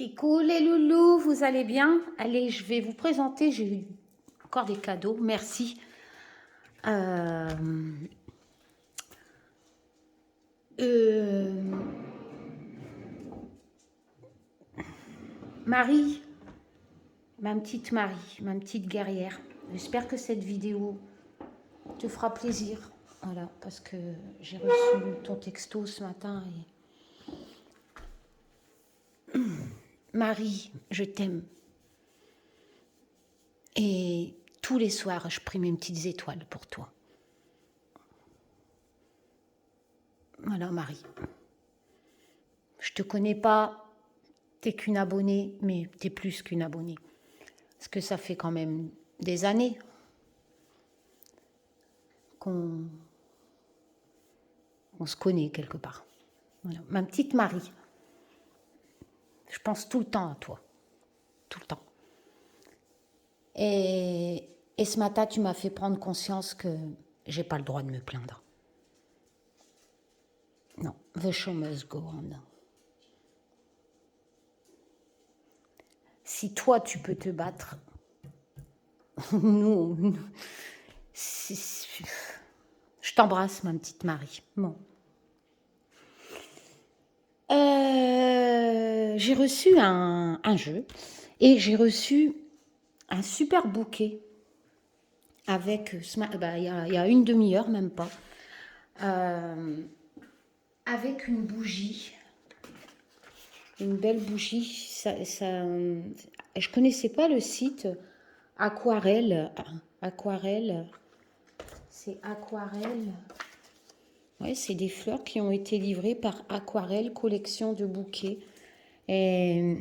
Coucou les loulous, vous allez bien? Allez, je vais vous présenter, j'ai eu encore des cadeaux, merci. Euh, euh, Marie, ma petite Marie, ma petite guerrière, j'espère que cette vidéo te fera plaisir. Voilà, parce que j'ai reçu ton texto ce matin et... Marie, je t'aime. Et tous les soirs, je prie mes petites étoiles pour toi. Voilà, Marie. Je te connais pas, t'es qu'une abonnée, mais t'es plus qu'une abonnée. Parce que ça fait quand même des années qu'on se connaît quelque part. Voilà. Ma petite Marie, je pense tout le temps à toi. Tout le temps. Et ce matin, tu m'as fait prendre conscience que j'ai pas le droit de me plaindre. Non, the show must go on. Si toi, tu peux te battre, nous je t'embrasse, ma petite Marie. Bon. J'ai reçu un jeu et j'ai reçu un super bouquet avec, il y a une demi-heure, même pas, avec une bougie, une belle bougie. Je connaissais pas le site Aquarelle. C'est Aquarelle. Ouais, c'est des fleurs qui ont été livrées par Aquarelle, collection de bouquets. Et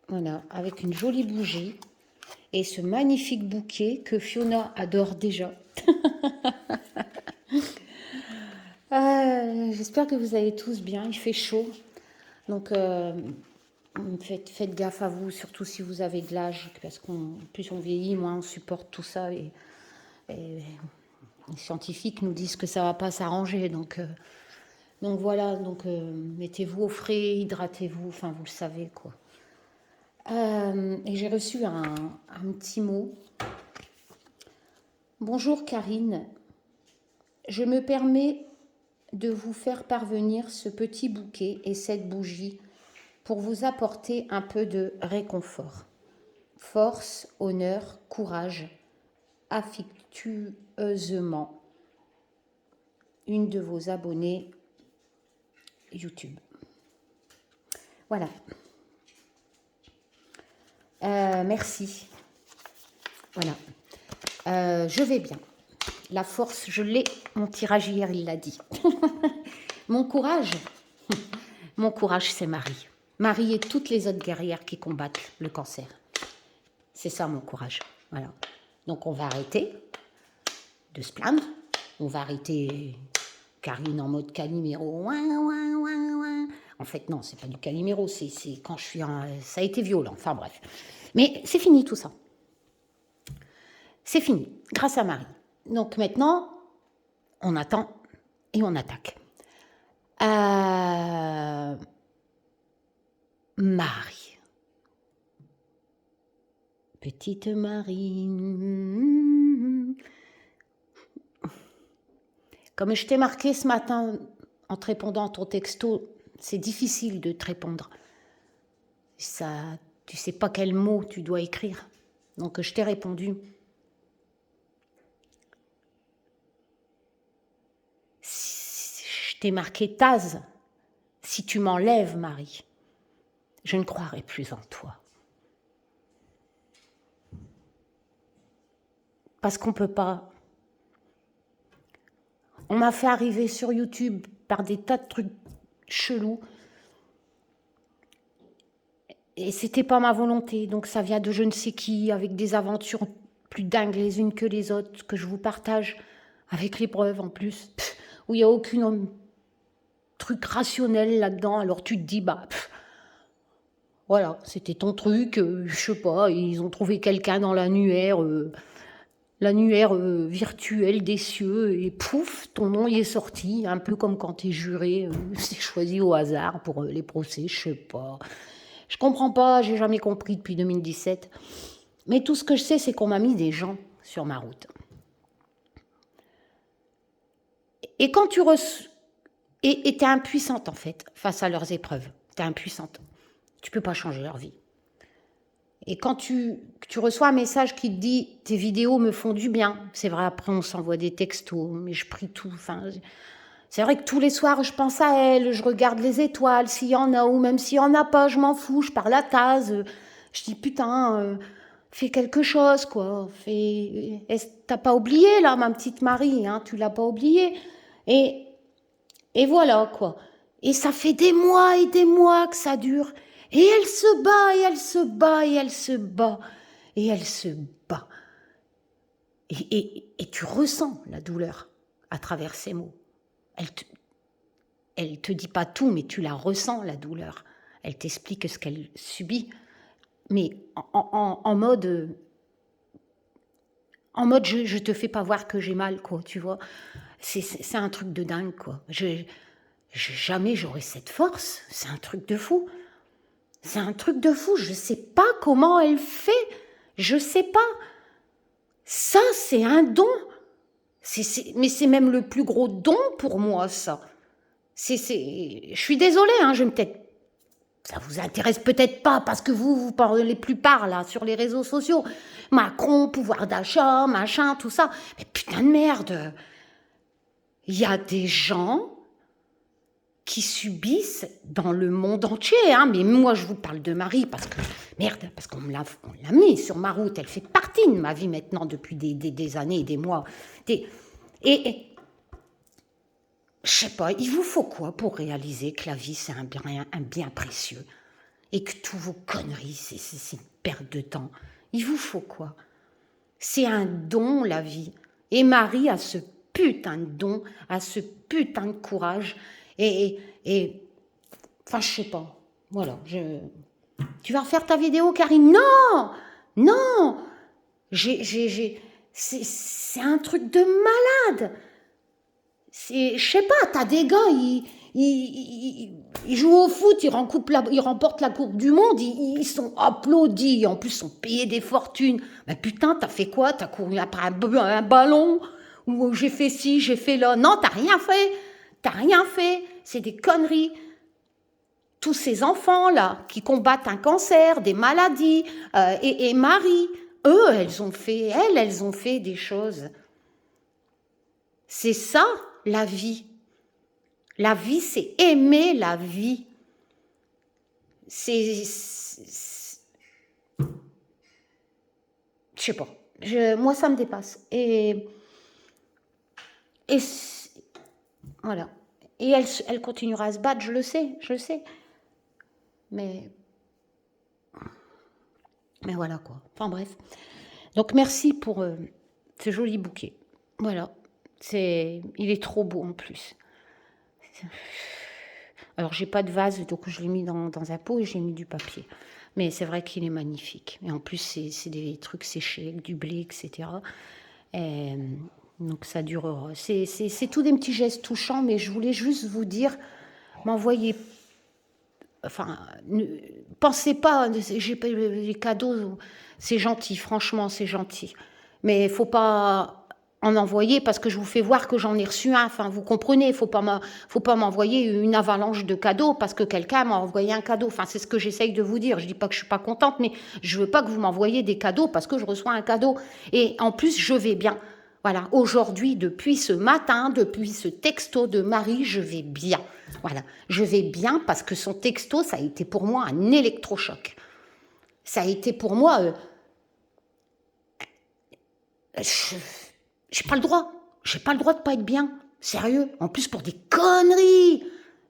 voilà, avec une jolie bougie et ce magnifique bouquet que Fiona adore déjà. J'espère que vous allez tous bien, il fait chaud. Donc, faites gaffe à vous, surtout si vous avez de l'âge, parce qu'en plus on vieillit, moins on supporte tout ça. Et les scientifiques nous disent que ça ne va pas s'arranger. Donc voilà, mettez-vous au frais, hydratez-vous, enfin vous le savez quoi. Et j'ai reçu un petit mot. Bonjour Karine, je me permets de vous faire parvenir ce petit bouquet et cette bougie pour vous apporter un peu de réconfort. Force, honneur, courage, affectueusement, une de vos abonnées YouTube. Voilà. Merci. Voilà. Je vais bien. La force, je l'ai. Mon tirage hier, il l'a dit. Mon courage, c'est Marie. Marie et toutes les autres guerrières qui combattent le cancer. C'est ça mon courage. Voilà. Donc on va arrêter de se plaindre. On va arrêter Karine en mode Calimero. En fait, non, c'est pas du Calimero. C'est quand je suis ça a été violent. Enfin bref. Mais c'est fini tout ça. C'est fini, grâce à Marie. Donc maintenant, on attend et on attaque. Marie. Petite Marie. Comme je t'ai marqué ce matin en te répondant à ton texto, c'est difficile de te répondre. Ça, tu sais pas quel mot tu dois écrire. Donc je t'ai répondu. Je t'ai marqué Taz. Si tu m'enlèves, Marie, je ne croirai plus en toi. Parce qu'on peut pas. On m'a fait arriver sur YouTube par des tas de trucs chelous. Et c'était pas ma volonté. Donc ça vient de je ne sais qui, avec des aventures plus dingues les unes que les autres, que je vous partage, avec les preuves en plus, où il n'y a aucun truc rationnel là-dedans. Alors tu te dis, voilà, c'était ton truc, je sais pas, ils ont trouvé quelqu'un dans l'annuaire, l'annuaire virtuel des cieux, et pouf, ton nom y est sorti, un peu comme quand t'es juré, c'est choisi au hasard pour les procès, je sais pas. Je comprends pas, j'ai jamais compris depuis 2017. Mais tout ce que je sais, c'est qu'on m'a mis des gens sur ma route. Et quand tu et t'es impuissante, en fait, face à leurs épreuves. T'es impuissante. Tu peux pas changer leur vie. Et quand tu reçois un message qui te dit « tes vidéos me font du bien », c'est vrai, après on s'envoie des textos, mais je prie tout. Enfin, c'est vrai que tous les soirs, je pense à elle, je regarde les étoiles, s'il y en a, ou même s'il y en a pas, je m'en fous, je parle à Taz. Je dis « putain, fais quelque chose, quoi. T'as pas oublié, là, ma petite Marie, hein, tu l'as pas oublié. » Et voilà, quoi. Et ça fait des mois et des mois que ça dure. Et elle se bat, et elle se bat, et elle se bat, et elle se bat. Et tu ressens la douleur à travers ces mots. Elle te dit pas tout, mais tu la ressens, la douleur. Elle t'explique ce qu'elle subit, mais en mode je te fais pas voir que j'ai mal, quoi, tu vois. C'est un truc de dingue, quoi. Jamais j'aurais cette force. C'est un truc de fou. C'est un truc de fou. Je sais pas comment elle fait. Je sais pas. Ça, c'est un don. Mais c'est même le plus gros don pour moi, ça. Je suis désolée, hein, ça vous intéresse peut-être pas parce que vous parlez plus par là sur les réseaux sociaux. Macron, pouvoir d'achat, machin, tout ça. Mais putain de merde. Il y a des gens qui subissent dans le monde entier, hein. Mais moi je vous parle de Marie parce qu'on me l'a mis sur ma route, elle fait partie de ma vie maintenant depuis des années, des mois. Et je sais pas, il vous faut quoi pour réaliser que la vie c'est un bien précieux et que tous vos conneries c'est une perte de temps. Il vous faut quoi? C'est un don, la vie. Et Marie a ce putain de don, a ce putain de courage. Et enfin, je sais pas. Voilà. Tu vas refaire ta vidéo, Karine? Non! Non! C'est un truc de malade. Je sais pas, t'as des gars, ils jouent au foot, ils remportent la Coupe du Monde, ils sont applaudis, en plus ils sont payés des fortunes. Mais putain, t'as fait quoi? T'as couru après un ballon? Ou j'ai fait ci, j'ai fait là? Non, t'as rien fait. T'as rien fait. C'est des conneries. Tous ces enfants-là qui combattent un cancer, des maladies, et Marie, eux, elles ont fait des choses. C'est ça, la vie. La vie, c'est aimer la vie. Je sais pas. Moi, ça me dépasse. Et voilà. Et elle continuera à se battre, je le sais. Mais voilà, quoi. Enfin, bref. Donc, merci pour ce joli bouquet. Voilà. Il est trop beau, en plus. Alors, j'ai pas de vase, donc je l'ai mis dans un pot et j'ai mis du papier. Mais c'est vrai qu'il est magnifique. Et en plus, c'est des trucs séchés avec du blé, etc. Donc, ça durera. C'est tous des petits gestes touchants, mais je voulais juste vous dire, m'envoyer... Enfin, pensez pas, les cadeaux, c'est gentil, franchement, c'est gentil. Mais il faut pas en envoyer parce que je vous fais voir que j'en ai reçu un. Enfin, vous comprenez, faut pas m'envoyer une avalanche de cadeaux parce que quelqu'un m'a envoyé un cadeau. Enfin, c'est ce que j'essaye de vous dire. Je dis pas que je suis pas contente, mais je veux pas que vous m'envoyiez des cadeaux parce que je reçois un cadeau. Et en plus, je vais bien. Voilà, aujourd'hui, depuis ce matin, depuis ce texto de Marie, je vais bien. Voilà, je vais bien parce que son texto, ça a été pour moi un électrochoc. Ça a été pour moi... j'ai pas le droit. J'ai pas le droit de pas être bien. Sérieux. En plus, pour des conneries.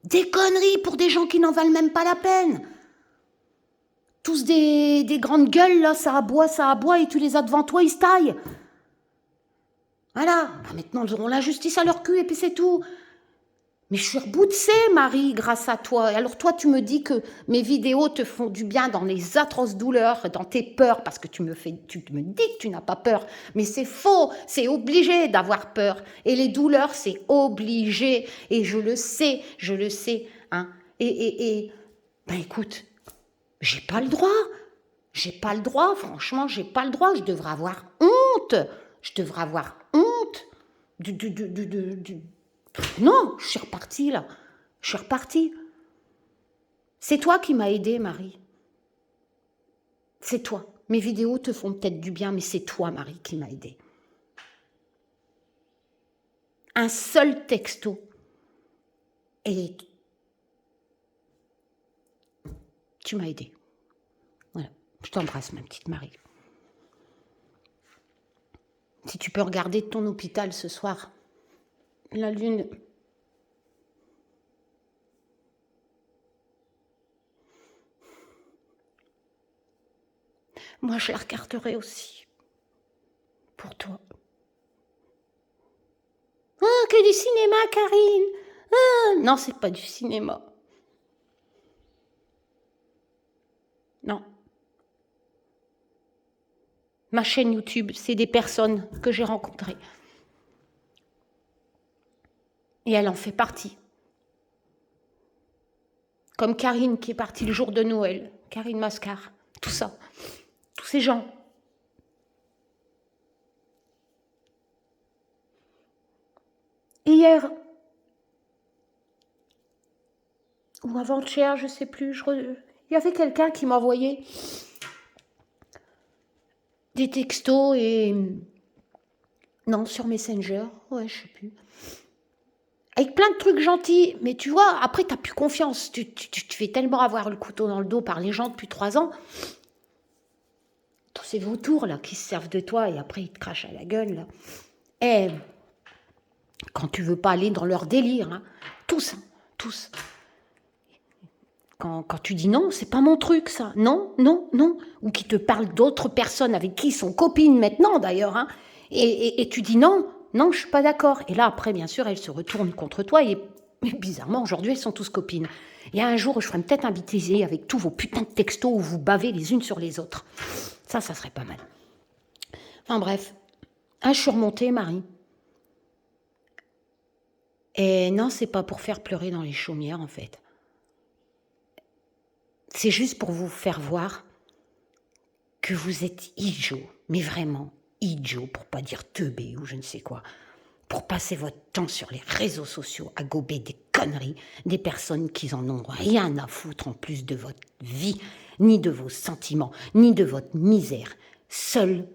Des conneries pour des gens qui n'en valent même pas la peine. Tous des grandes gueules, là, ça aboie, et tu les as devant toi, ils se taillent. Voilà. Bah maintenant, ils auront la justice à leur cul, et puis c'est tout. Mais je suis reboutsée, Marie, grâce à toi. Alors toi, tu me dis que mes vidéos te font du bien dans les atroces douleurs, dans tes peurs, parce que tu me dis que tu n'as pas peur. Mais c'est faux, c'est obligé d'avoir peur. Et les douleurs, c'est obligé. Et je le sais, hein. Ben écoute, j'ai pas le droit. J'ai pas le droit, franchement, j'ai pas le droit. Je devrais avoir honte. Je devrais avoir honte Non, je suis repartie là. Je suis repartie. C'est toi qui m'as aidée, Marie. C'est toi. Mes vidéos te font peut-être du bien, mais c'est toi, Marie, qui m'as aidée. Un seul texto. Et tu m'as aidée. Voilà. Je t'embrasse, ma petite Marie. Si tu peux regarder ton hôpital ce soir, la lune... Moi, je la regarderai aussi. Pour toi. Ah, que du cinéma, Karine. Ah, non, c'est pas du cinéma. Non. Ma chaîne YouTube, c'est des personnes que j'ai rencontrées. Et elle en fait partie. Comme Karine qui est partie le jour de Noël. Karine Mascar. Tout ça. Tous ces gens. Hier, ou avant-hier, je ne sais plus, il y avait quelqu'un qui m'envoyait des textos et... Non, sur Messenger, ouais, je ne sais plus. Avec plein de trucs gentils, mais tu vois, après, tu n'as plus confiance. Tu fais tellement avoir le couteau dans le dos par les gens depuis 3 ans. Tous ces vautours, là, qui se servent de toi et après, ils te crachent à la gueule, là. Et quand tu veux pas aller dans leur délire, hein, tous. Quand tu dis non, c'est pas mon truc, ça. Non. Ou qui te parlent d'autres personnes avec qui ils sont copines maintenant, d'ailleurs. Hein, et tu dis non, je suis pas d'accord. Et là, après, bien sûr, elles se retournent contre toi. Et bizarrement, aujourd'hui, elles sont tous copines. Il y a un jour, je ferai peut-être un bêtisier avec tous vos putains de textos où vous bavez les unes sur les autres. Ça serait pas mal. Enfin bref. Ah, je suis remontée, Marie. Et non, c'est pas pour faire pleurer dans les chaumières, en fait. C'est juste pour vous faire voir que vous êtes idiots, mais vraiment idiots, pour pas dire teubés ou je ne sais quoi, pour passer votre temps sur les réseaux sociaux à gober des conneries, des personnes qui en ont rien à foutre en plus de votre vie, ni de vos sentiments, ni de votre misère. Seul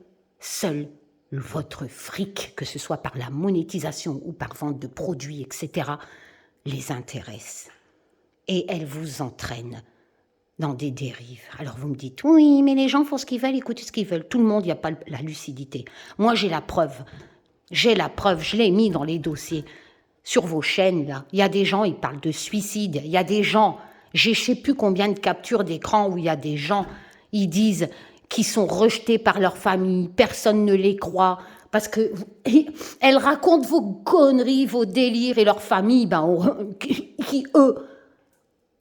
votre fric, que ce soit par la monétisation ou par vente de produits, etc., les intéresse. Et elles vous entraînent dans des dérives. Alors vous me dites, oui, mais les gens font ce qu'ils veulent, écoutez ce qu'ils veulent. Tout le monde, il n'y a pas la lucidité. Moi, j'ai la preuve, je l'ai mis dans les dossiers. Sur vos chaînes, là, il y a des gens, ils parlent de suicide, il y a des gens, j'ai je ne sais plus combien de captures d'écran où il y a des gens, ils disent qu'ils sont rejetés par leur famille, personne ne les croit, parce que elles racontent vos conneries, vos délires, et leur famille, qui eux,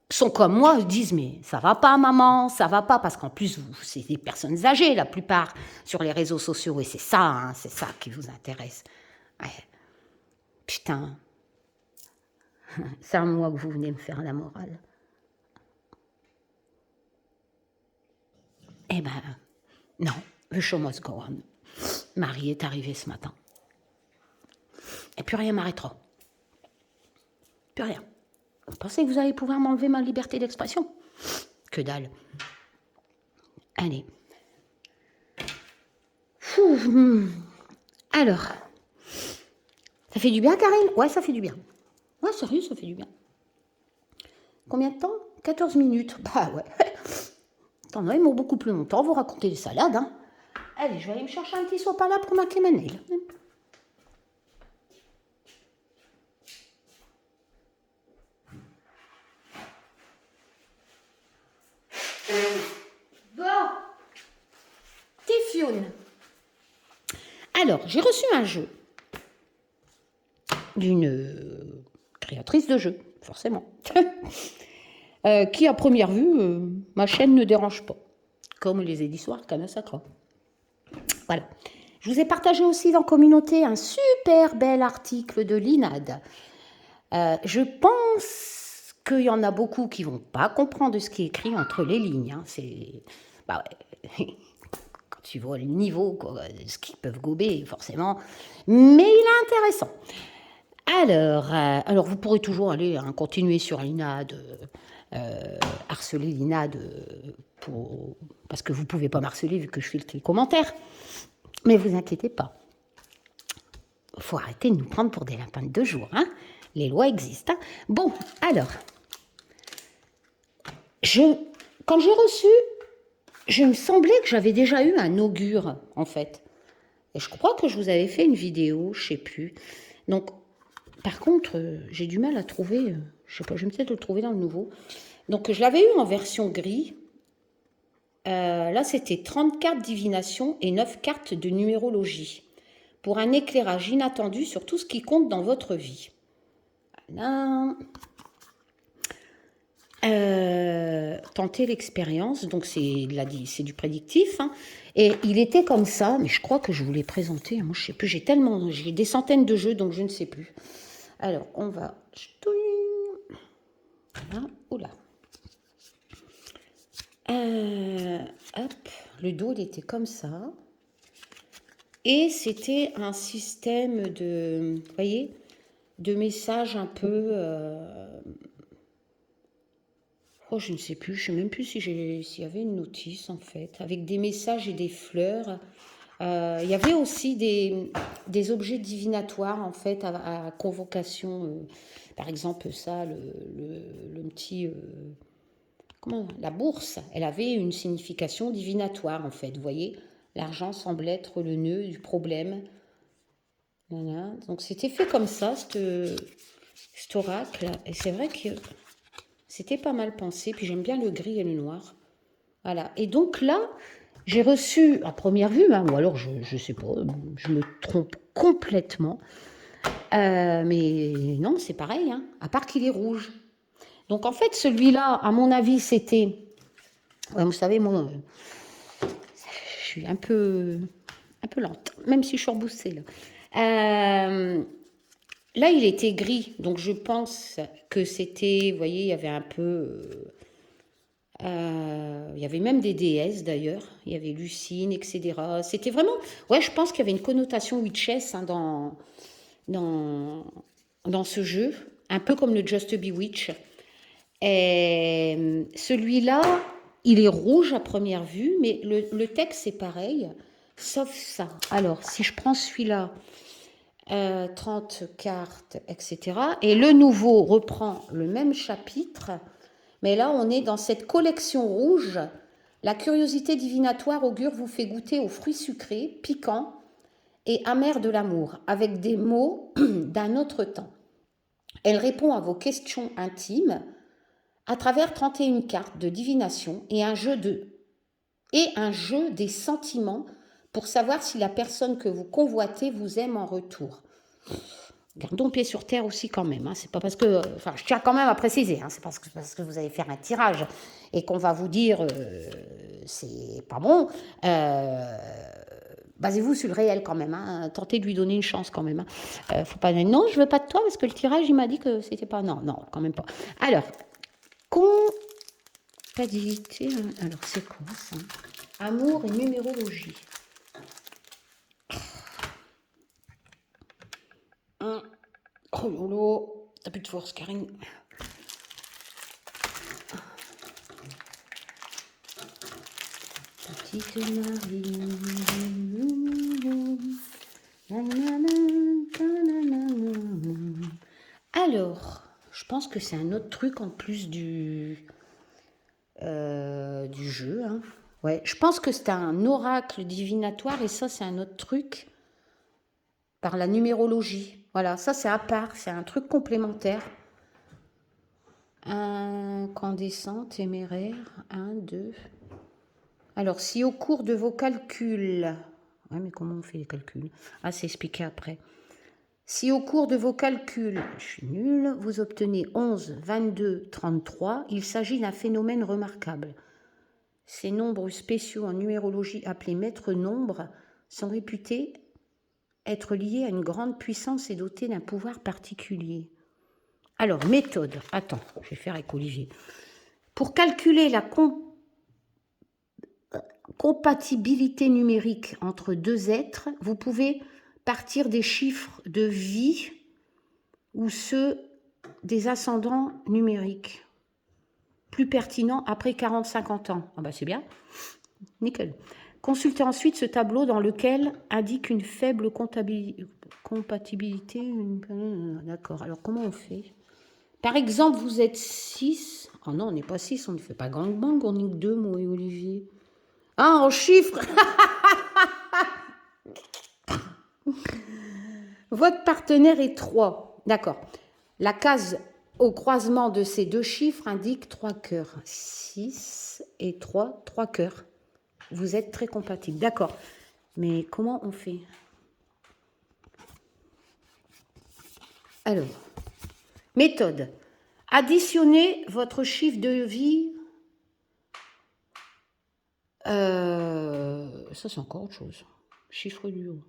sont comme moi, disent mais ça va pas maman, ça va pas, parce qu'en plus c'est des personnes âgées la plupart sur les réseaux sociaux et c'est ça qui vous intéresse. Ouais. Putain, c'est à moi que vous venez me faire la morale. Eh ben non, the show must go on. Marie est arrivée ce matin. Et plus rien m'arrêtera. Plus rien. Vous pensez que vous allez pouvoir m'enlever ma liberté d'expression? Que dalle. Allez. Alors. Ça fait du bien, Karine? Ouais, ça fait du bien. Ouais, sérieux, ça fait du bien. Combien de temps? 14 minutes. Bah ouais. T'en as pour beaucoup plus longtemps, vous racontez des salades, hein. Allez, je vais aller me chercher un petit sopalin pour maquiller ma nail. Bon, Tifioun. Alors, j'ai reçu un jeu d'une créatrice prise de jeu, forcément. Qui, à première vue, ma chaîne ne dérange pas. Comme les éditions Arcana Sacra. Voilà. Je vous ai partagé aussi dans la communauté un super bel article de l'INAD. Je pense qu'il y en a beaucoup qui ne vont pas comprendre ce qui est écrit entre les lignes. Hein. C'est... Bah ouais. Quand tu vois le niveau, quoi, de ce qu'ils peuvent gober, forcément. Mais il est intéressant. Alors vous pourrez toujours aller continuer sur l'INAD, harceler l'INAD, parce que vous ne pouvez pas m'harceler vu que je filtre les commentaires. Mais vous inquiétez pas. Il faut arrêter de nous prendre pour des lapins de 2 jours. Hein. Les lois existent. Hein. Bon, alors, quand j'ai reçu, je me semblait que j'avais déjà eu un augure, en fait. Et je crois que je vous avais fait une vidéo, je ne sais plus. Donc, par contre, j'ai du mal à trouver, je sais pas, je vais peut-être le trouver dans le nouveau. Donc, je l'avais eu en version gris. Là, c'était 30 cartes divination et 9 cartes de numérologie pour un éclairage inattendu sur tout ce qui compte dans votre vie. Voilà. Tenter l'expérience, donc c'est du prédictif, hein. Et il était comme ça, mais je crois que je vous l'ai présenté, moi je sais plus, j'ai des centaines de jeux, donc je ne sais plus. Alors, on va... Voilà, oula. Hop, le dos, il était comme ça. Et c'était un système de, vous voyez, de messages un peu... oh, je ne sais plus, je ne sais même plus s'il y avait une notice, en fait, avec des messages et des fleurs. Il y avait aussi des objets divinatoires, en fait, à convocation. Par exemple, ça, le petit... la bourse, elle avait une signification divinatoire, en fait, vous voyez. L'argent semble être le nœud du problème. Voilà. Donc, c'était fait comme ça, cet oracle. Et c'est vrai que c'était pas mal pensé. Puis, j'aime bien le gris et le noir. Voilà. Et donc, là, j'ai reçu, à première vue, hein, ou alors, je ne sais pas, je me trompe complètement. Mais non, c'est pareil, hein, à part qu'il est rouge. Donc, en fait, celui-là, à mon avis, c'était... Ouais, vous savez, moi... je suis un peu lente, même si je suis reboussée là. Là, il était gris, donc je pense que c'était, vous voyez, il y avait un peu... il y avait même des déesses d'ailleurs, il y avait Lucine, etc. C'était vraiment... Ouais, je pense qu'il y avait une connotation witchess, hein, dans ce jeu, un peu comme le Just Be Witch. Et celui-là, il est rouge à première vue, mais le texte c'est pareil, sauf ça. Alors, si je prends celui-là, 30 cartes, etc. Et le nouveau reprend le même chapitre, mais là on est dans cette collection rouge. La curiosité divinatoire augure vous fait goûter aux fruits sucrés, piquants et amers de l'amour, avec des mots d'un autre temps. Elle répond à vos questions intimes à travers 31 cartes de divination et un jeu des sentiments pour savoir si la personne que vous convoitez vous aime en retour. Gardons pied sur terre aussi quand même. Hein. C'est pas parce que, enfin, je tiens quand même à préciser. Hein, c'est parce que vous allez faire un tirage et qu'on va vous dire c'est pas bon. Basez-vous sur le réel quand même. Hein. Tentez de lui donner une chance quand même. Hein. Faut pas dire non, je veux pas de toi parce que le tirage il m'a dit que c'était pas. Non, non, quand même pas. Alors. Compatibilité, alors c'est quoi ça? Amour et numérologie. Oh lolo, t'as plus de force, Karine. Petite Marie. Alors, je pense que c'est un autre truc en plus du jeu. Hein. Ouais, je pense que c'est un oracle divinatoire et ça, c'est un autre truc par la numérologie. Voilà, ça, c'est à part, c'est un truc complémentaire. Incandescent, téméraire, 1, 2. Alors, si au cours de vos calculs... Ouais, mais comment on fait les calculs? Ah, c'est expliqué après. Si au cours de vos calculs, je suis nulle, vous obtenez 11, 22, 33, il s'agit d'un phénomène remarquable. Ces nombres spéciaux en numérologie appelés maîtres nombres sont réputés être liés à une grande puissance et dotés d'un pouvoir particulier. Alors, méthode. Attends, je vais faire avec Olivier. Pour calculer la compatibilité numérique entre deux êtres, vous pouvez partir des chiffres de vie ou ceux des ascendants numériques. Plus pertinent après 40-50 ans. Ah bah c'est bien. Nickel. Consultez ensuite ce tableau dans lequel indique une faible compatibilité. D'accord. Alors comment on fait? Par exemple, vous êtes 6. Oh non, on n'est pas 6, on ne fait pas gangbang, on n'est que 2, moi et Olivier. Ah, en chiffres. Votre partenaire est 3. D'accord. La case au croisement de ces deux chiffres indique 3 cœurs. 6 et 3, 3 cœurs. Vous êtes très compatibles. D'accord. Mais comment on fait? Alors, méthode. Additionnez votre chiffre de vie. Ça, c'est encore autre chose. Chiffre du haut.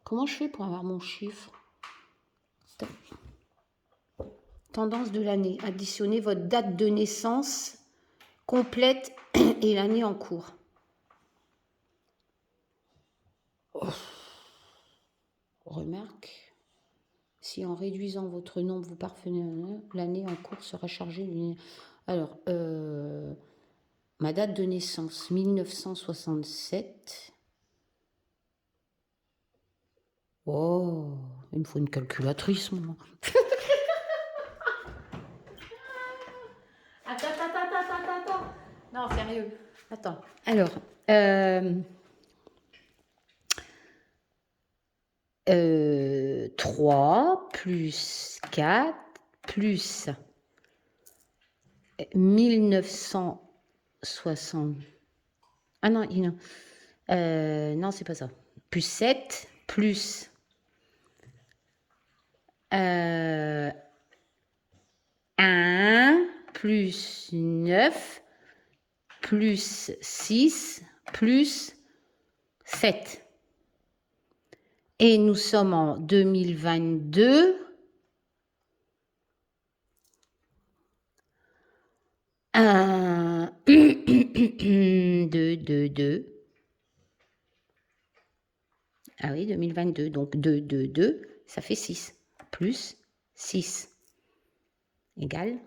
Comment je fais pour avoir mon chiffre? Tendance de l'année. Additionnez votre date de naissance complète et l'année en cours. Oh. Remarque. Si en réduisant votre nombre, vous parvenez à l'année en cours sera chargée. Alors, ma date de naissance, 1967. Oh, il me faut une calculatrice, moi. Attends. Non, sérieux. Attends. Alors, 3 plus 4 plus 1960. Ah non, non, c'est pas ça. Plus 7 plus 1 plus 9 plus 6 plus 7. Et nous sommes en 2022. 1, 2, 2, 2. Ah oui, 2022. Donc 2, 2, 2, ça fait 6. Plus 6 égale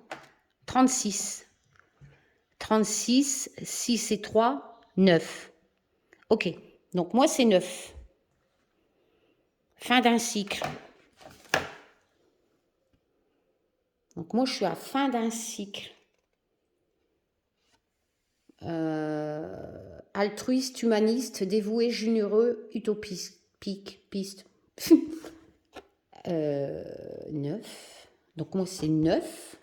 36. 36, 6 et 3, 9. Ok, donc moi c'est 9. Fin d'un cycle. Donc moi je suis à fin d'un cycle. Altruiste, humaniste, dévoué, généreux, utopiste. 9. Donc moi c'est 9.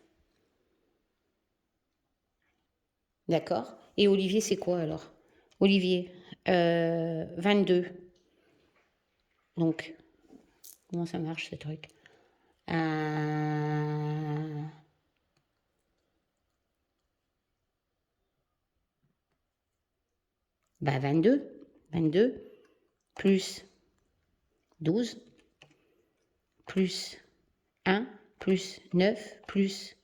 D'accord. Et Olivier c'est quoi alors? Olivier, 22. Donc, comment ça marche ce truc? Bah 22. 22 plus 12 plus 1 plus 9 plus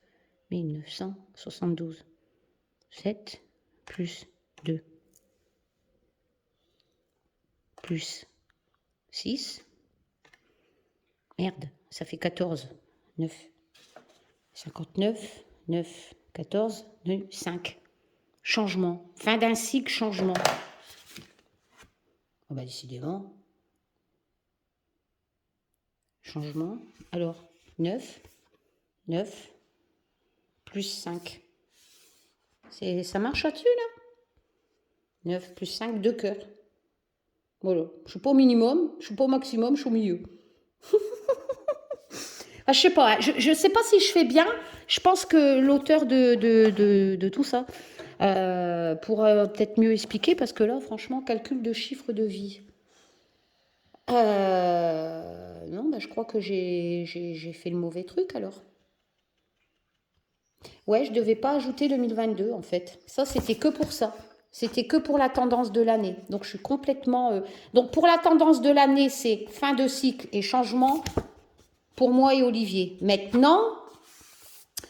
1972. 7 plus 2 plus 6. Merde, ça fait 14. 9. 59, 9, 14, 9, 5. Changement. Fin d'un cycle, changement. Oh bah décidément. Changement. Alors, 9 plus 5. Ça marche là-dessus, là? 9 plus 5, 2 cœurs. Voilà. Je ne suis pas au minimum, je ne suis pas au maximum, je suis au milieu. Ah, je sais pas, je sais pas si je fais bien. Je pense que l'auteur de tout ça pourra peut-être mieux expliquer, parce que là, franchement, calcul de chiffre de vie. Non, bah, je crois que j'ai fait le mauvais truc alors. Ouais, je ne devais pas ajouter 2022 en fait. Ça, c'était que pour ça. C'était que pour la tendance de l'année. Donc, je suis complètement... Donc, pour la tendance de l'année, c'est fin de cycle et changement pour moi et Olivier. Maintenant, tu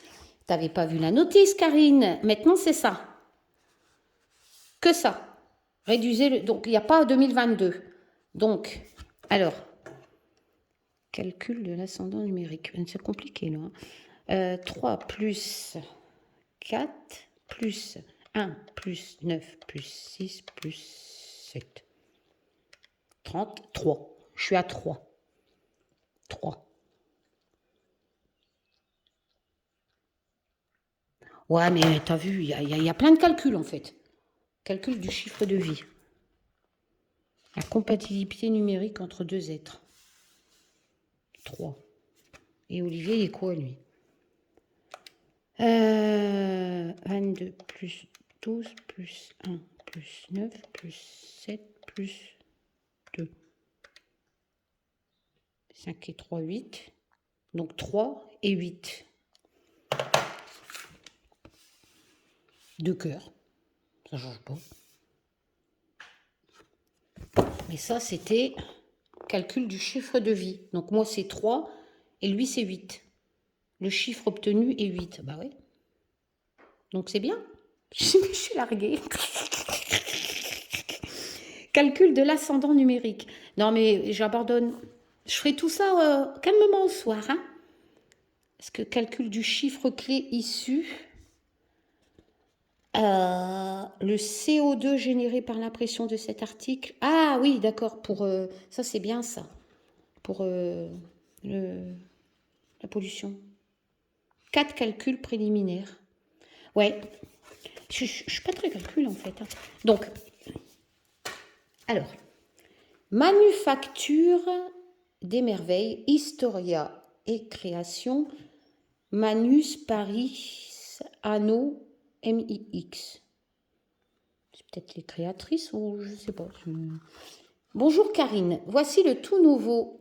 n'avais pas vu la notice, Karine. Maintenant, c'est ça. Que ça. Réduisez le... Donc, il n'y a pas 2022. Donc, alors, calcul de l'ascendant numérique. C'est compliqué, là. 3 plus 4 plus 1 plus 9 plus 6 plus 7. 33. Je suis à 3. 3. Ouais, mais t'as vu, il y a plein de calculs en fait. Calcul du chiffre de vie. La compatibilité numérique entre deux êtres. 3. Et Olivier, il est quoi lui 22 plus 12 plus 1 plus 9 plus 7 plus 2. 5 et 3, 8. Donc 3 et 8. De cœur. Ça change pas. Mais ça, c'était calcul du chiffre de vie. Donc moi, c'est 3 et lui, c'est 8. Le chiffre obtenu est 8. Bah oui. Donc c'est bien. Je suis larguée. Calcul de l'ascendant numérique. Non, mais j'abandonne. Je ferai tout ça calmement au soir. Hein, parce que calcul du chiffre clé issu. Le CO2 généré par l'impression de cet article. Ah oui, d'accord. Pour ça, c'est bien ça. Pour la pollution. 4 calculs préliminaires. Ouais. Je ne suis pas très calcul en fait. Hein. Donc, alors, manufacture des merveilles, Historia et création, Manus Paris Anno MIX. C'est peut-être les créatrices ou je ne sais pas. Bonjour Karine, voici le tout nouveau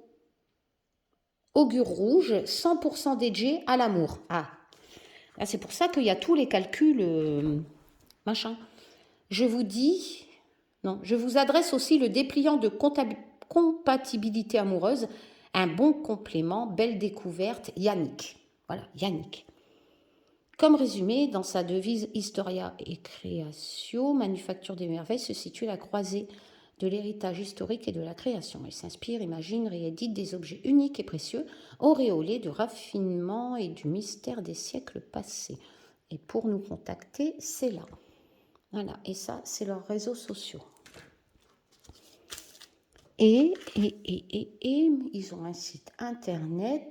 augure rouge 100% dédié à l'amour. Ah, là c'est pour ça qu'il y a tous les calculs machin. Je vous dis, non, je vous adresse aussi le dépliant de compatibilité amoureuse, un bon complément, belle découverte, Yannick. Voilà, Yannick. Comme résumé, dans sa devise Historia et Creatio, Manufacture des merveilles se situe à la croisée de l'héritage historique et de la création. Elle s'inspire, imagine, réédite des objets uniques et précieux, auréolés de raffinement et du mystère des siècles passés. Et pour nous contacter, c'est là. Voilà, et ça, c'est leurs réseaux sociaux. Et ils ont un site internet.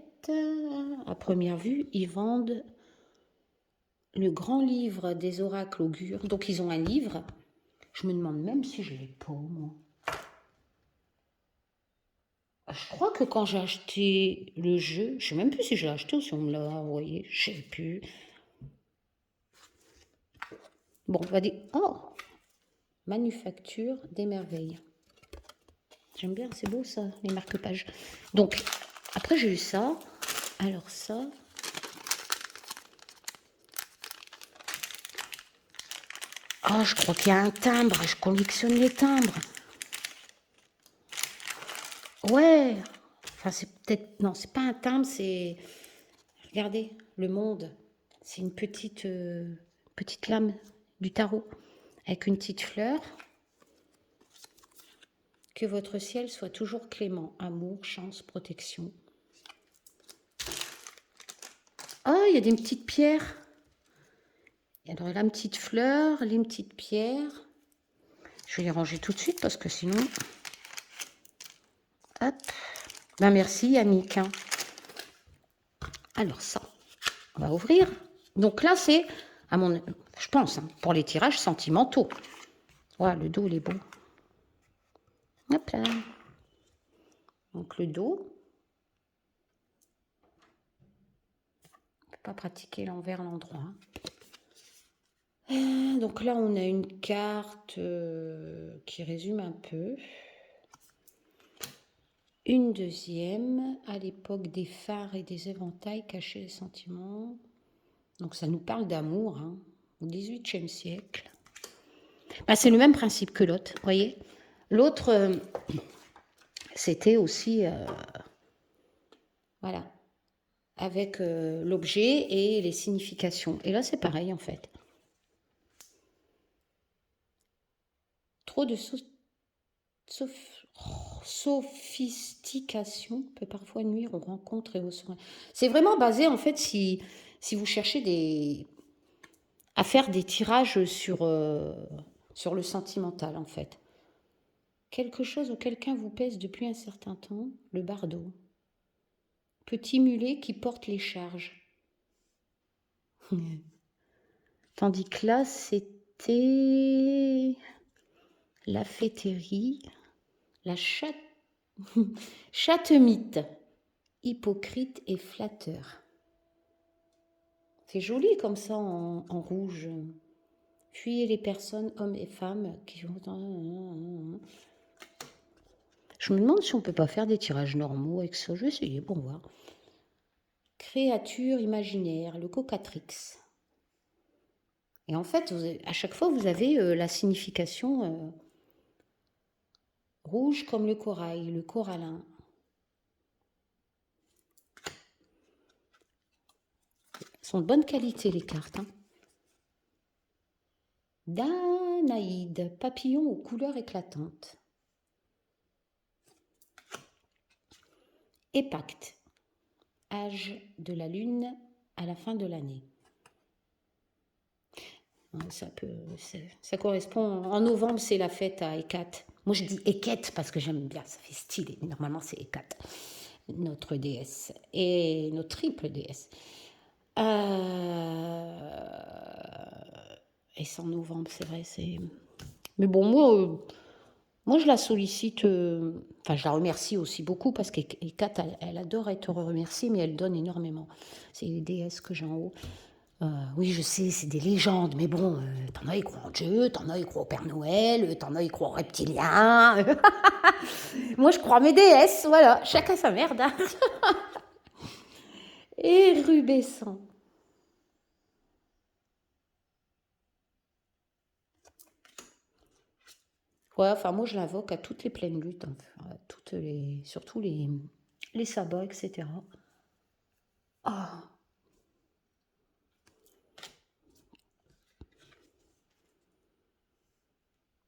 À première vue, ils vendent le grand livre des oracles augures. Donc, ils ont un livre. Je me demande même si je ne l'ai pas, moi. Je crois que quand j'ai acheté le jeu, je ne sais même plus si je l'ai acheté ou si on me l'a envoyé. Je ne sais plus. Bon, on va dire... Oh, Manufacture des merveilles. J'aime bien, c'est beau ça, les marque-pages. Donc, après j'ai eu ça. Alors ça... Oh, je crois qu'il y a un timbre. Je collectionne les timbres. Ouais. Enfin, c'est peut-être... Non, c'est pas un timbre, c'est... Regardez, le monde. C'est une petite lame du tarot. Avec une petite fleur. Que votre ciel soit toujours clément. Amour, chance, protection. Oh, il y a des petites pierres. Alors, la petite fleur, les petites pierres. Je vais les ranger tout de suite parce que sinon... Hop. Ben merci Yannick. Hein. Alors ça, on va ouvrir. Donc là, c'est, je pense, hein, pour les tirages sentimentaux. Voilà, le dos, il est beau. Hop là. Donc le dos. On ne peut pas pratiquer l'envers, l'endroit. Donc là, on a une carte qui résume un peu. Une deuxième, à l'époque des phares et des éventails cachés les sentiments. Donc ça nous parle d'amour, hein, au XVIIIe siècle. Bah, c'est le même principe que l'autre, vous voyez. L'autre, c'était aussi, voilà, avec l'objet et les significations. Et là, c'est pareil, en fait. Trop de sophistication peut parfois nuire aux rencontres et aux soins. C'est vraiment basé, en fait, si vous cherchez à faire des tirages sur le sentimental, en fait. Quelque chose ou quelqu'un vous pèse depuis un certain temps, le bardeau. Petit mulet qui porte les charges. Tandis que là, c'était la féterie, la chatte-mythe, hypocrite et flatteur. C'est joli comme ça en rouge. Fuyez les personnes, hommes et femmes, qui ont... Je me demande si on ne peut pas faire des tirages normaux avec ça. Je vais essayer pour voir. Créature imaginaire, le cocatrix. Et en fait, à chaque fois, vous avez la signification rouge comme le corail, le corallin. Elles sont de bonne qualité, les cartes. Hein. Danaïde, papillon aux couleurs éclatantes. Épacte, âge de la lune à la fin de l'année. Ça correspond. En novembre, c'est la fête à Hécate. Moi, je dis Hécate parce que j'aime bien, ça fait stylé. Mais normalement, c'est Hécate, notre déesse. Et notre triple déesse. Et c'est en novembre, c'est vrai. Mais bon, moi, je la sollicite. Enfin, je la remercie aussi beaucoup parce qu'Hécate, elle adore être remerciée, mais elle donne énormément. C'est les déesses que j'ai en haut. Oui, je sais, c'est des légendes, mais bon, t'en as, ils croient en Dieu, t'en as, ils croient au Père Noël, t'en as, ils croient aux reptiliens. Moi, je crois à mes déesses, voilà, chacun sa merde. Hein. Érubescent. Ouais, enfin, moi, je l'invoque à toutes les pleines luttes, hein, surtout les sabbats, etc. Ah.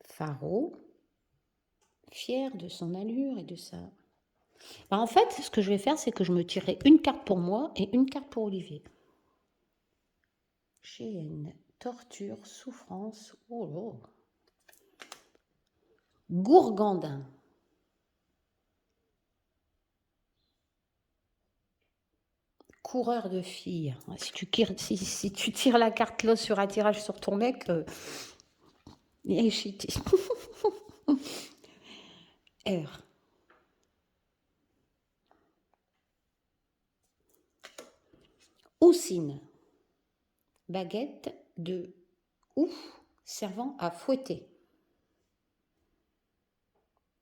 Pharaon, fier de son allure et de sa... Ben, en fait, ce que je vais faire, c'est que je me tirerai une carte pour moi et une carte pour Olivier. Géhenne, torture, souffrance, oh là. Gourgandin. Coureur de filles. Si tu tires la carte là sur un tirage sur ton mec, il est cheaté. R. Houssine. Baguette de ouf servant à fouetter.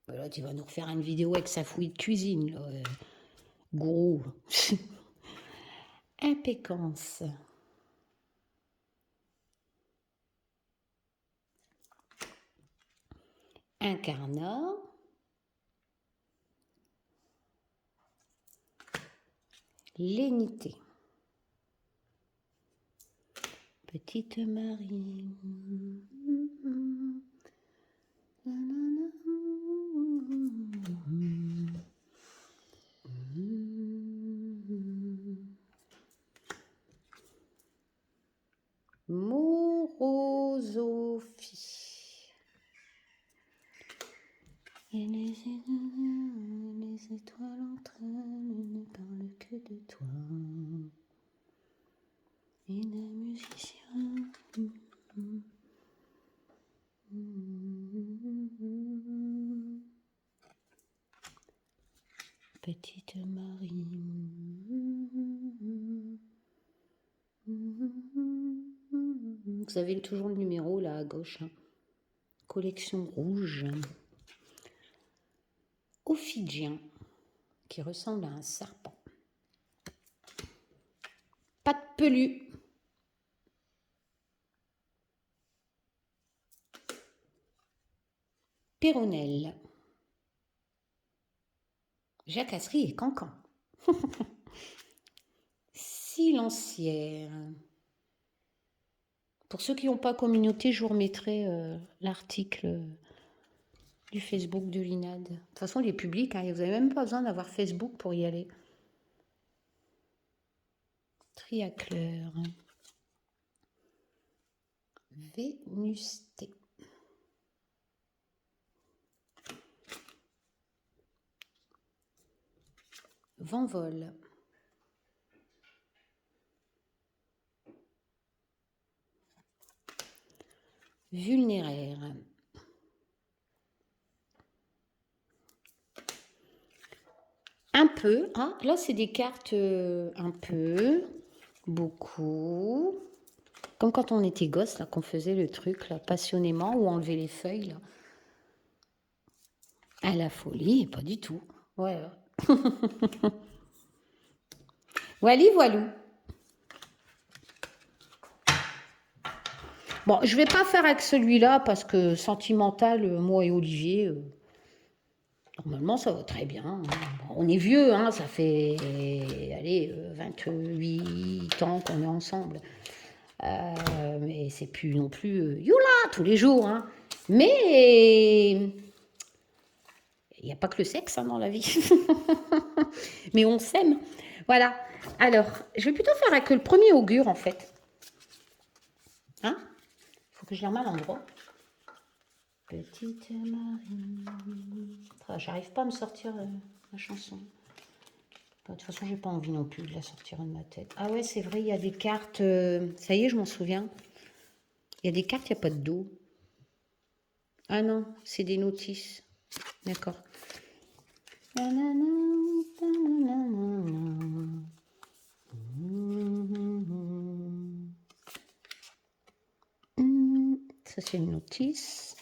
Là, tu vas nous refaire une vidéo avec sa fouille de cuisine. Là. Gros. Impécance. Incarnat. Lénité. Petite Marie. Morosophie. Et les étoiles entre elles ne parlent que de toi. Et les musiciens. Petite Marie. Vous avez toujours le numéro là à gauche. Hein. Collection rouge. Ophidien. qui ressemble à un serpent. Pas de pelu. Péronnelle. Jacasserie et cancan. Silencière. Pour ceux qui n'ont pas communauté, je vous remettrai l'article du Facebook de l'INAD. De toute façon, il est public, hein, vous n'avez même pas besoin d'avoir Facebook pour y aller. Triacleur. Vénusté. Vent-vol. Vulnéraire. Un peu. Ah, là, c'est des cartes un peu, beaucoup. Comme quand on était gosse, là, qu'on faisait le truc, là, passionnément, ou enlever les feuilles, là. À la folie, pas du tout. Ouais. Wally, voilou. Bon, je vais pas faire avec celui-là parce que sentimental, moi et Olivier, normalement ça va très bien. Hein. Bon, on est vieux, hein, ça fait allez, 28 ans qu'on est ensemble. Mais c'est plus non plus youla tous les jours. Hein. Mais il n'y a pas que le sexe hein, dans la vie. Mais on s'aime. Voilà. Alors, je vais plutôt faire avec le premier augure en fait. Hein? Faut que je la remette à l'endroit. Petite Marie. Ah, j'arrive pas à me sortir la chanson. De toute façon, j'ai pas envie non plus de la sortir de ma tête. Ah ouais, c'est vrai, il y a des cartes. Ça y est, je m'en souviens. Il y a des cartes, il n'y a pas de dos. Ah non, c'est des notices. D'accord. Ça, c'est une notice.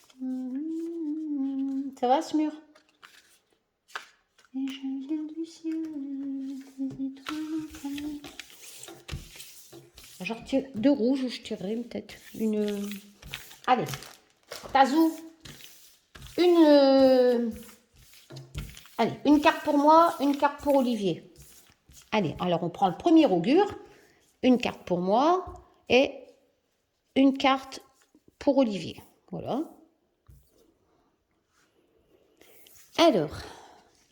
Ça va, ce mur? Et je viens du ciel, des étoiles. Je retire deux rouges, je tirerai peut-être une. Allez, Tazou. Allez, une carte pour moi, une carte pour Olivier. Allez, alors on prend le premier augure, une carte pour moi et une carte pour Olivier. Voilà. Alors,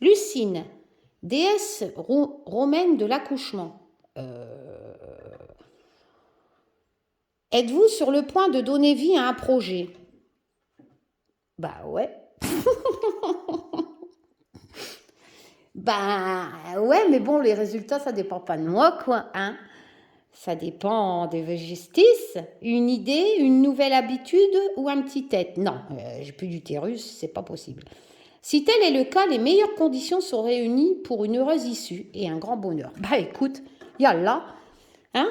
Lucine, déesse romaine de l'accouchement. Êtes-vous sur le point de donner vie à un projet? Bah ouais. Bah ouais, mais bon, les résultats, ça dépend pas de moi, quoi, hein. Ça dépend des justices, une idée, une nouvelle habitude ou un petit tête. Non, j'ai plus d'utérus, c'est pas possible. Si tel est le cas, les meilleures conditions sont réunies pour une heureuse issue et un grand bonheur. Bah écoute, yallah, hein.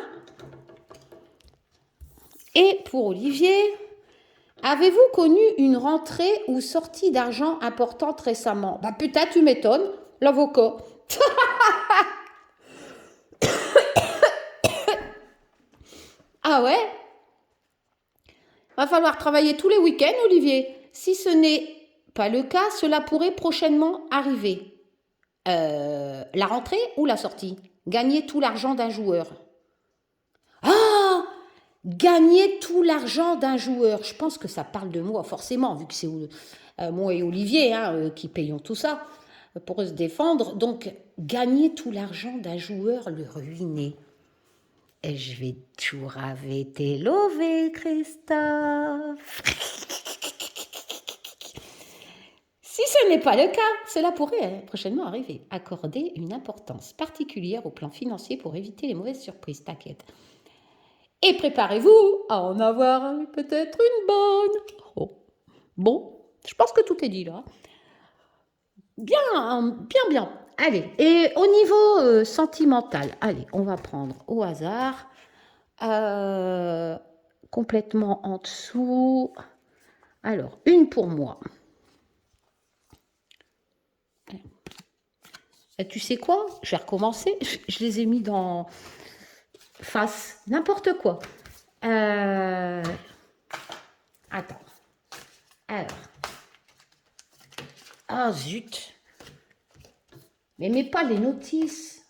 Et pour Olivier, avez-vous connu une rentrée ou sortie d'argent importante récemment? Bah putain, tu m'étonnes, l'avocat. Ah ouais? Va falloir travailler tous les week-ends, Olivier. Si ce n'est pas le cas, cela pourrait prochainement arriver. La rentrée ou la sortie? Gagner tout l'argent d'un joueur. Ah! Gagner tout l'argent d'un joueur. Je pense que ça parle de moi, forcément, vu que c'est moi et Olivier hein, qui payons tout ça pour se défendre. Donc, gagner tout l'argent d'un joueur, le ruiner. Et je vais tout raver lové, Christophe. Si ce n'est pas le cas, cela pourrait prochainement arriver. Accorder une importance particulière au plan financier pour éviter les mauvaises surprises, t'inquiète. Et préparez-vous à en avoir peut-être une bonne. Oh. Bon, je pense que tout est dit là. Bien, bien, bien. Allez, et au niveau sentimental, allez, on va prendre au hasard. Complètement en dessous. Alors, une pour moi. Et tu sais quoi? Je vais recommencer. Je les ai mis dans face. N'importe quoi. Attends. Alors. Ah, zut. Mais mets pas les notices.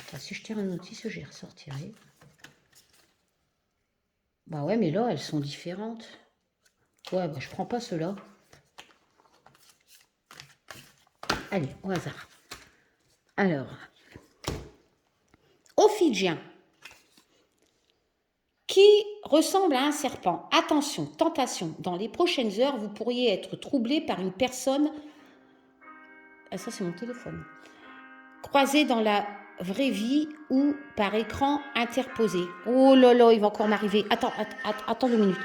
Enfin, si je tire une notice, je les ressortirai. Bah ouais, mais là, elles sont différentes. Ouais, bah je prends pas ceux-là. Allez, au hasard. Alors. Ophidien. Qui ressemble à un serpent. Attention, tentation. Dans les prochaines heures, vous pourriez être troublé par une personne... Ah, ça, c'est mon téléphone. Croisée dans la vraie vie ou par écran interposé. Oh là là, il va encore m'arriver. Attends 2 minutes.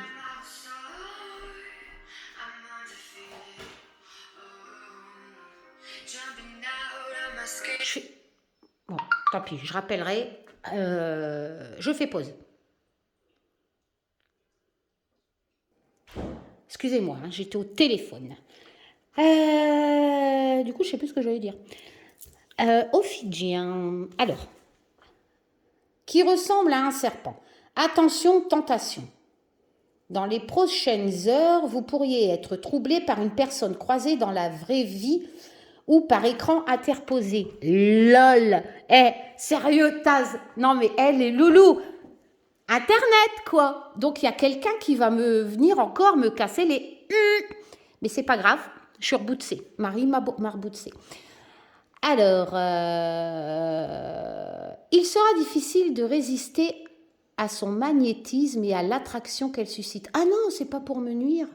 Bon, tant pis, je rappellerai. Je fais pause. Excusez-moi, hein, j'étais au téléphone. Du coup, je ne sais plus ce que j'allais dire. Ophidien. Alors, qui ressemble à un serpent. Attention, tentation. Dans les prochaines heures, vous pourriez être troublé par une personne croisée dans la vraie vie ou par écran interposé. LOL. Sérieux, Taz. Non, mais elle est loulou. Internet, quoi. Donc, il y a quelqu'un qui va me venir encore me casser les... Mais c'est pas grave. Je suis reboutsée. Marie m'a reboutsée. Alors, il sera difficile de résister à son magnétisme et à l'attraction qu'elle suscite. Ah non, c'est pas pour me nuire,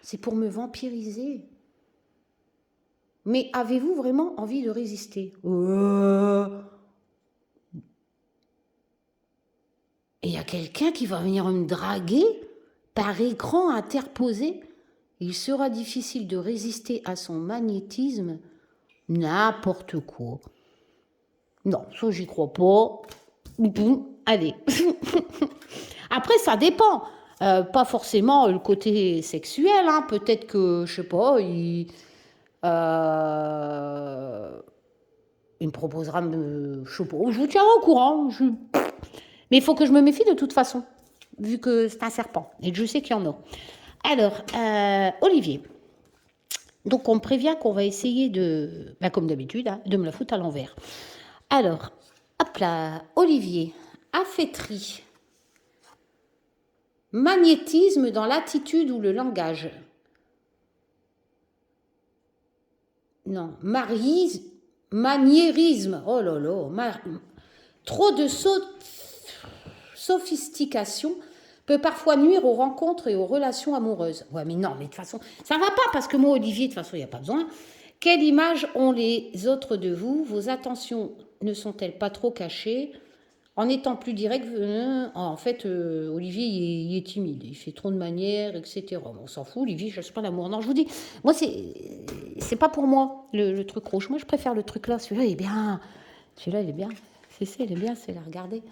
c'est pour me vampiriser. Mais avez-vous vraiment envie de résister? Et il y a quelqu'un qui va venir me draguer par écran interposé. Il sera difficile de résister à son magnétisme. N'importe quoi. Non, ça, j'y crois pas. Allez. Après, ça dépend. Pas forcément le côté sexuel. Hein. Peut-être que, je sais pas, il me proposera de... Je sais pas, je vous tiendrai au courant. Mais il faut que je me méfie de toute façon, vu que c'est un serpent. Et je sais qu'il y en a. Alors, Olivier. Donc, on me prévient qu'on va essayer de, comme d'habitude, hein, de me la foutre à l'envers. Alors, hop là, Olivier, affaîtrie, magnétisme dans l'attitude ou le langage. Non, maniérisme, oh là là, trop de sophistication peut parfois nuire aux rencontres et aux relations amoureuses. Ouais, mais non, mais de toute façon, ça ne va pas parce que moi, Olivier, de toute façon, il n'y a pas besoin. Quelle image ont les autres de vous? Vos attentions ne sont-elles pas trop cachées? En étant plus direct, en fait, Olivier, il est timide, il fait trop de manières, etc. On s'en fout, Olivier, je ne cherche pas l'amour. Non, je vous dis, moi, c'est pas pour moi, le truc rouge. Moi, je préfère le truc là. Celui-là, il est bien. Celui-là, il est bien. C'est ça, il est bien, c'est la regarder.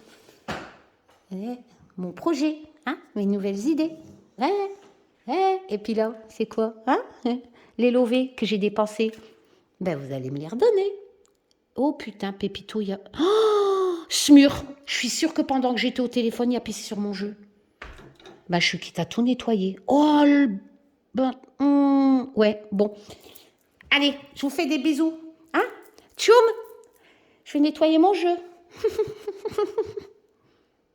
Mon projet, hein, mes nouvelles idées. Et puis là, c'est quoi, hein? Les lovés que j'ai dépensés. Ben, vous allez me les redonner. Oh putain, Pépito, il y a... Oh, Smur. Je suis sûre que pendant que j'étais au téléphone, il a pissé sur mon jeu. Ben, je suis quitte à tout nettoyer. Oh, ouais, bon. Allez, je vous fais des bisous. Hein? Tchoum! Je vais nettoyer mon jeu.